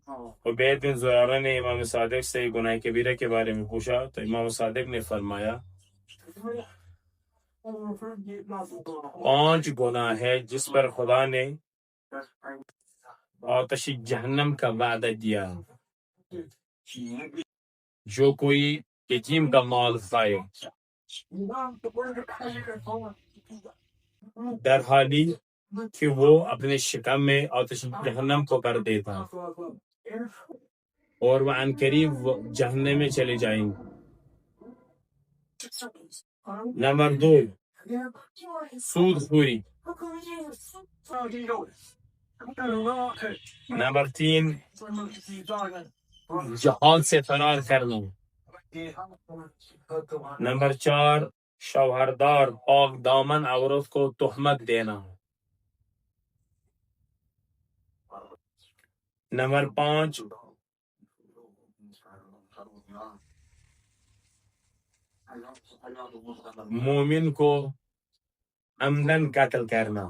عبید بن زرارہ نے امام صادق سے گناہ کبیرہ کے بارے میں پوچھا تو امام صادق نے فرمایا 5 گناہ ہے جس پر خدا نے آتش جہنم کا وعدہ دیا، جو کوئی یتیم کا مال کھائے، در حالی کہ وہ اپنے شکم میں آتش جہنم کو کر دیتا اور وہ عنقریب جہنم میں چلے جائیں گے۔ نمبر 2، سود خوری۔ نمبر 3، جہاد سے فرار کرنا۔ نمبر 4، شوہردار پاک دامن عورت کو تہمت دینا۔ نمبر 5، مومن کو عمدن قتل کرنا۔